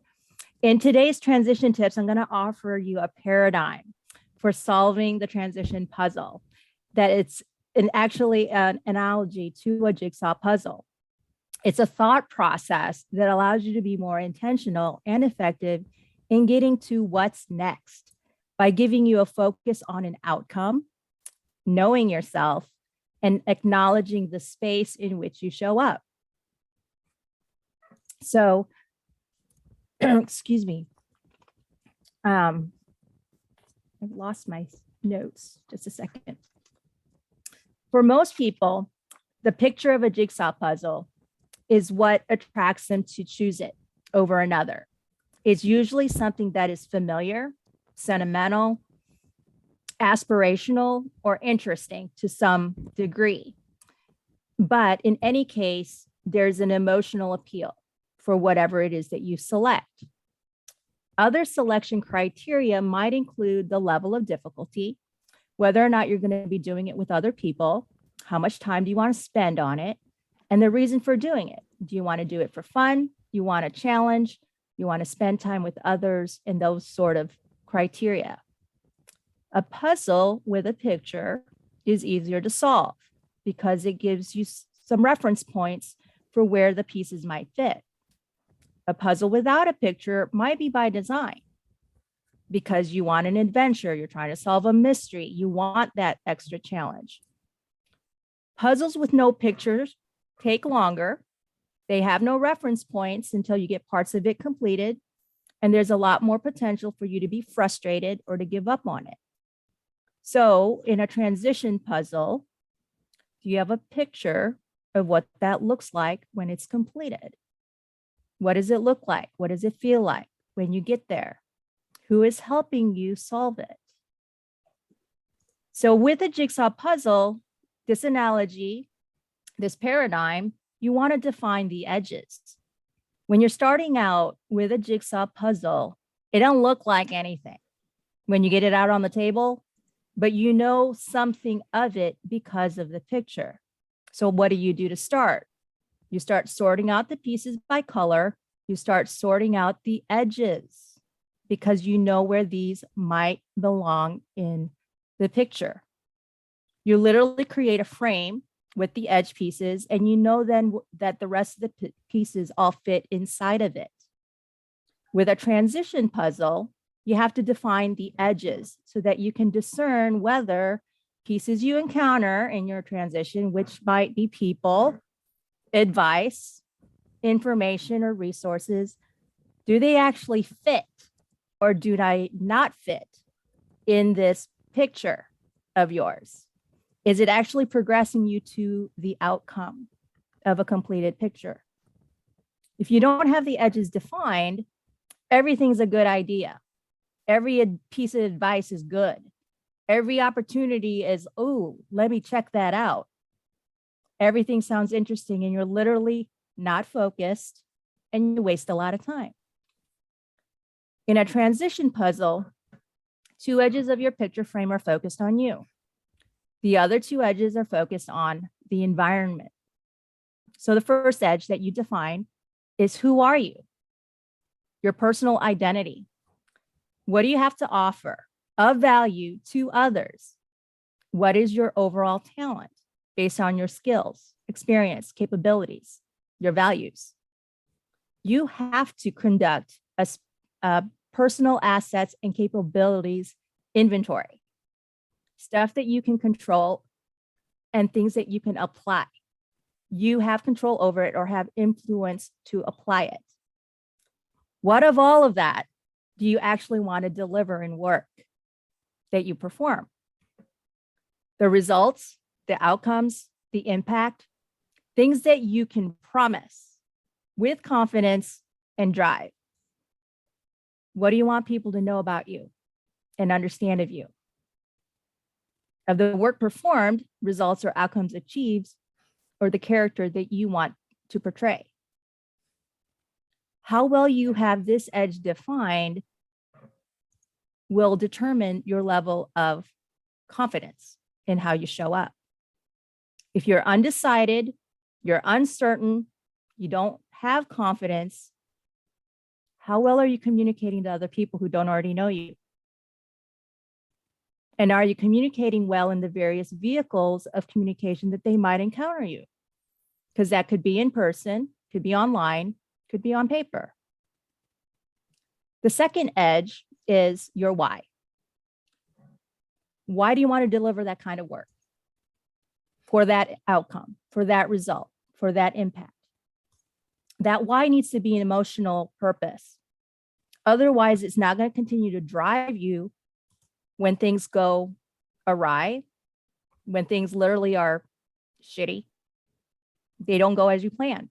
In today's transition tips, I'm going to offer you a paradigm for solving the transition puzzle. That it's actually an analogy to a jigsaw puzzle. It's a thought process that allows you to be more intentional and effective in getting to what's next by giving you a focus on an outcome, knowing yourself, and acknowledging the space in which you show up. So, excuse me. I've lost my notes. Just a second. For most people, the picture of a jigsaw puzzle is what attracts them to choose it over another. It's usually something that is familiar, sentimental, aspirational, or interesting to some degree. But in any case, there's an emotional appeal for whatever it is that you select. Other selection criteria might include the level of difficulty, whether or not you're going to be doing it with other people, how much time do you want to spend on it, and the reason for doing it. Do you want to do it for fun? You want a challenge? You want to spend time with others, and those sort of criteria. A puzzle with a picture is easier to solve because it gives you some reference points for where the pieces might fit. A puzzle without a picture might be by design because you want an adventure, you're trying to solve a mystery, you want that extra challenge. Puzzles with no pictures take longer. They have no reference points until you get parts of it completed, and there's a lot more potential for you to be frustrated or to give up on it. So in a transition puzzle, do you have a picture of what that looks like when it's completed? What does it look like? What does it feel like when you get there? Who is helping you solve it? So with a jigsaw puzzle, this analogy, this paradigm, you want to define the edges. When you're starting out with a jigsaw puzzle, it don't look like anything when you get it out on the table, but you know something of it because of the picture. So what do you do to start? You start sorting out the pieces by color. You start sorting out the edges because you know where these might belong in the picture. You literally create a frame with the edge pieces, and you know then that the rest of the pieces all fit inside of it. With a transition puzzle, you have to define the edges so that you can discern whether pieces you encounter in your transition, which might be people, advice, information, or resources, do they actually fit or do they not fit in this picture of yours? Is it actually progressing you to the outcome of a completed picture? If you don't have the edges defined, everything's a good idea. Every piece of advice is good. Every opportunity is, oh, let me check that out. Everything sounds interesting and you're literally not focused and you waste a lot of time. In a transition puzzle, two edges of your picture frame are focused on you. The other two edges are focused on the environment. So the first edge that you define is, who are you? Your personal identity. What do you have to offer of value to others? What is your overall talent based on your skills, experience, capabilities, your values? You have to conduct a personal assets and capabilities inventory. Stuff that you can control and things that you can apply. You have control over it or have influence to apply it. What of all of that do you actually want to deliver in work that you perform? The results, the outcomes, the impact, things that you can promise with confidence and drive. What do you want people to know about you and understand of you? Of the work performed, results or outcomes achieved, or the character that you want to portray. How well you have this edge defined will determine your level of confidence in how you show up. If you're undecided, you're uncertain, you don't have confidence, how well are you communicating to other people who don't already know you? And are you communicating well in the various vehicles of communication that they might encounter you? Because that could be in person, could be online, could be on paper. The second edge is your why. Why do you want to deliver that kind of work? For that outcome, for that result, for that impact. That why needs to be an emotional purpose. Otherwise, it's not going to continue to drive you when things go awry, when things literally are shitty. They don't go as you planned.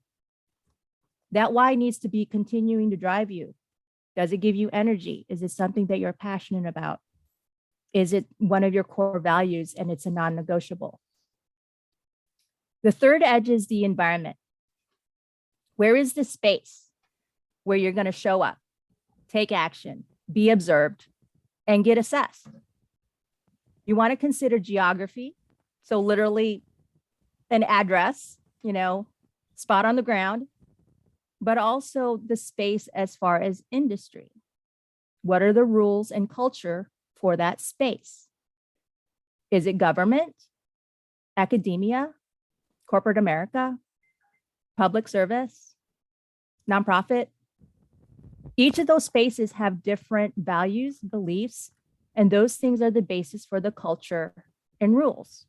That why needs to be continuing to drive you. Does it give you energy? Is it something that you're passionate about? Is it one of your core values and it's a non-negotiable? The third edge is the environment. Where is the space where you're going to show up, take action, be observed, and get assessed? You want to consider geography. So literally an address, spot on the ground, but also the space as far as industry. What are the rules and culture for that space? Is it government, academia, corporate America, public service, nonprofit? Each of those spaces have different values, beliefs, and those things are the basis for the culture and rules.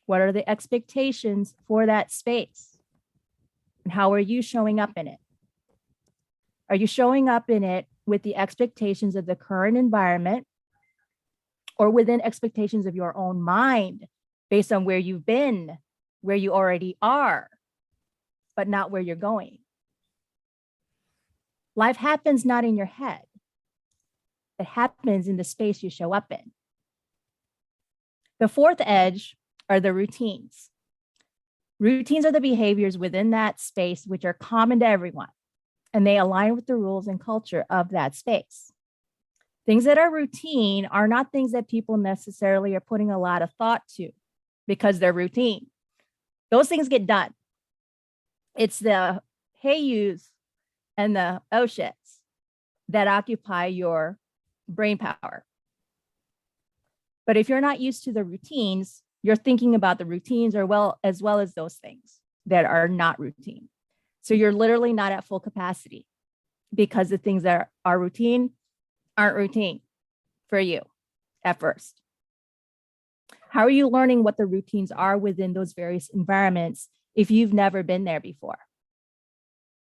What are the expectations for that space? And how are you showing up in it? Are you showing up in it with the expectations of the current environment or within expectations of your own mind based on where you've been, where you already are, but not where you're going? Life happens not in your head. It happens in the space you show up in. The fourth edge are the routines. Routines are the behaviors within that space which are common to everyone, and they align with the rules and culture of that space. Things that are routine are not things that people necessarily are putting a lot of thought to because they're routine. Those things get done. It's the hey yous and the oh shits that occupy your brain power. But if you're not used to the routines, you're thinking about the routines as well as those things that are not routine. So you're literally not at full capacity because the things that are routine aren't routine for you at first. How are you learning what the routines are within those various environments if you've never been there before?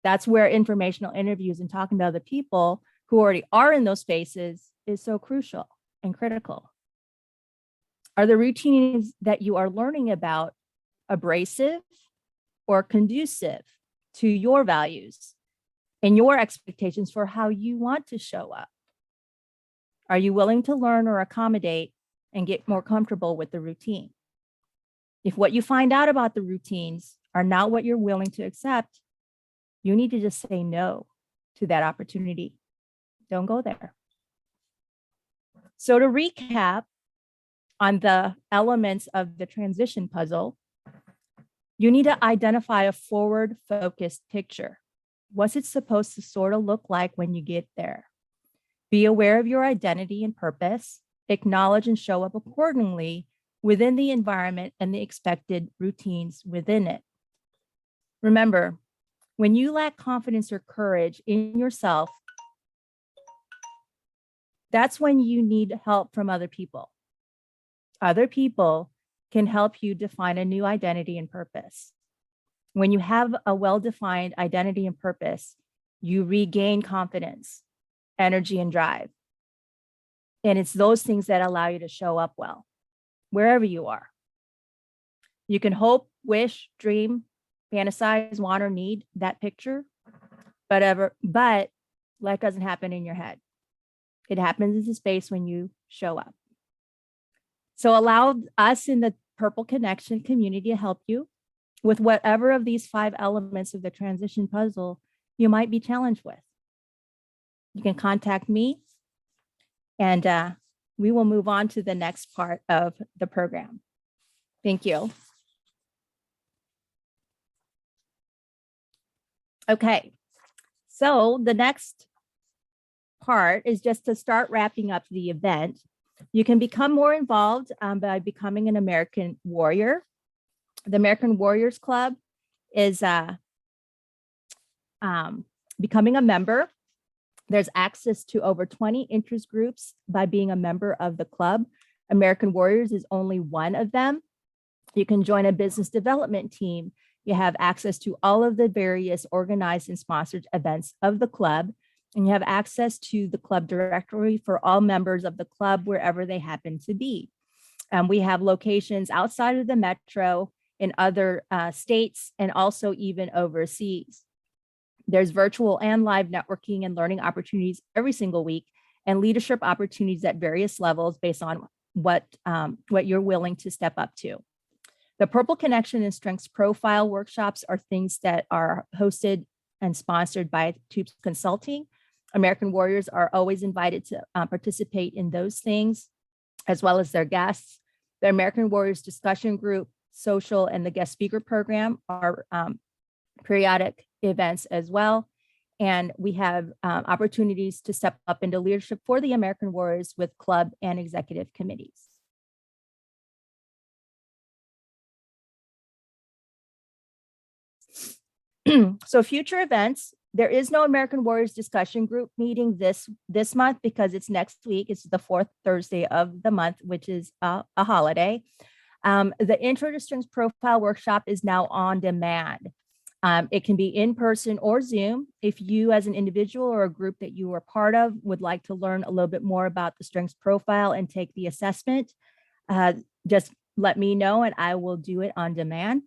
That's where informational interviews and talking to other people who already are in those spaces is so crucial and critical. Are the routines that you are learning about abrasive or conducive to your values and your expectations for how you want to show up? Are you willing to learn or accommodate and get more comfortable with the routine? If what you find out about the routines are not what you're willing to accept, you need to just say no to that opportunity. Don't go there. So to recap on the elements of the transition puzzle, you need to identify a forward-focused picture. What's it supposed to sort of look like when you get there? Be aware of your identity and purpose, acknowledge and show up accordingly within the environment and the expected routines within it. Remember, when you lack confidence or courage in yourself, that's when you need help from other people. Other people can help you define a new identity and purpose. When you have a well-defined identity and purpose, you regain confidence, energy, and drive. And it's those things that allow you to show up well, wherever you are. You can hope, wish, dream, fantasize, want, or need that picture, but life doesn't happen in your head. It happens in the space when you show up. So allow us in the Purple Connection community to help you with whatever of these 5 elements of the transition puzzle you might be challenged with. You can contact me and we will move on to the next part of the program. Thank you. Okay, so the next part is just to start wrapping up the event. You can become more involved by becoming an American Warrior. The American Warriors Club is becoming a member. There's access to over 20 interest groups by being a member of the club. American Warriors is only one of them. You can join a business development team. You have access to all of the various organized and sponsored events of the club. And you have access to the club directory for all members of the club wherever they happen to be. We have locations outside of the metro in other states and also even overseas. There's virtual and live networking and learning opportunities every single week and leadership opportunities at various levels based on what you're willing to step up to. The Purple Connection and Strengths Profile workshops are things that are hosted and sponsored by Toops Consulting. American Warriors are always invited to participate in those things, as well as their guests. The American Warriors Discussion Group, Social, and the Guest Speaker Program are periodic events as well. And we have opportunities to step up into leadership for the American Warriors with club and executive committees. So future events, there is no American Warriors discussion group meeting this month because it's next week. It's the fourth Thursday of the month, which is a holiday. The Intro to Strings Profile Workshop is now on demand. It can be in person or Zoom. If you as an individual or a group that you are part of would like to learn a little bit more about the strengths profile and take the assessment, just let me know and I will do it on demand.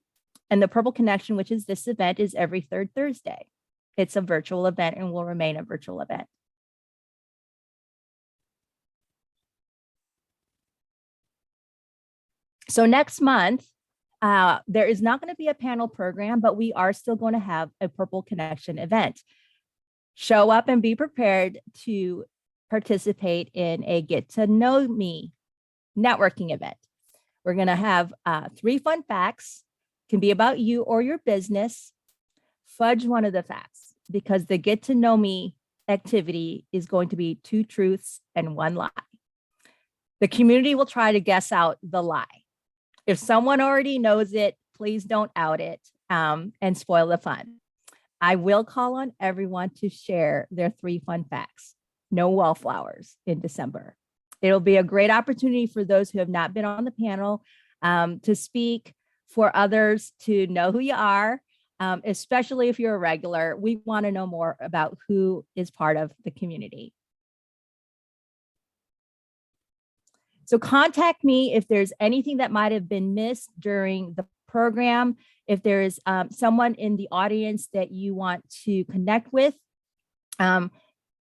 And the Purple Connection, which is this event, is every third Thursday. It's a virtual event and will remain a virtual event. So next month, there is not going to be a panel program, but we are still going to have a Purple Connection event. Show up and be prepared to participate in a Get to Know Me networking event. We're going to have 3 fun facts, can be about you or your business. Fudge one of the facts because the Get to Know Me activity is going to be 2 truths and 1 lie. The community will try to guess out the lie. If someone already knows it, please don't out it and spoil the fun. I will call on everyone to share their 3 fun facts. No wallflowers in December. It'll be a great opportunity for those who have not been on the panel to speak, for others to know who you are, especially if you're a regular. We want to know more about who is part of the community. So contact me if there's anything that might have been missed during the program. If there is someone in the audience that you want to connect with and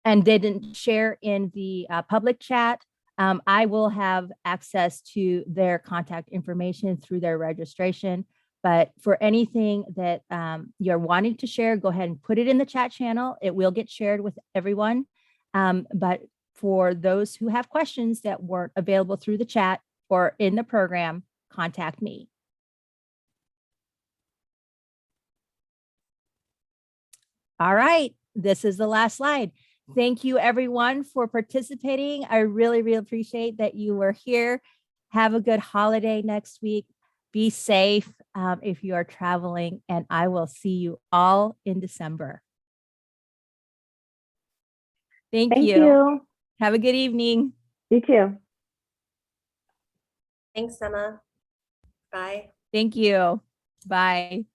didn't share in the public chat, I will have access to their contact information through their registration. But for anything that you're wanting to share, go ahead and put it in the chat channel. It will get shared with everyone. But for those who have questions that weren't available through the chat or in the program, contact me. All right, this is the last slide. Thank you everyone for participating. I really, really appreciate that you were here. Have a good holiday next week. Be safe if you are traveling, and I will see you all in December. Thank you. Have a good evening. You too. Thanks, Emma. Bye. Thank you. Bye.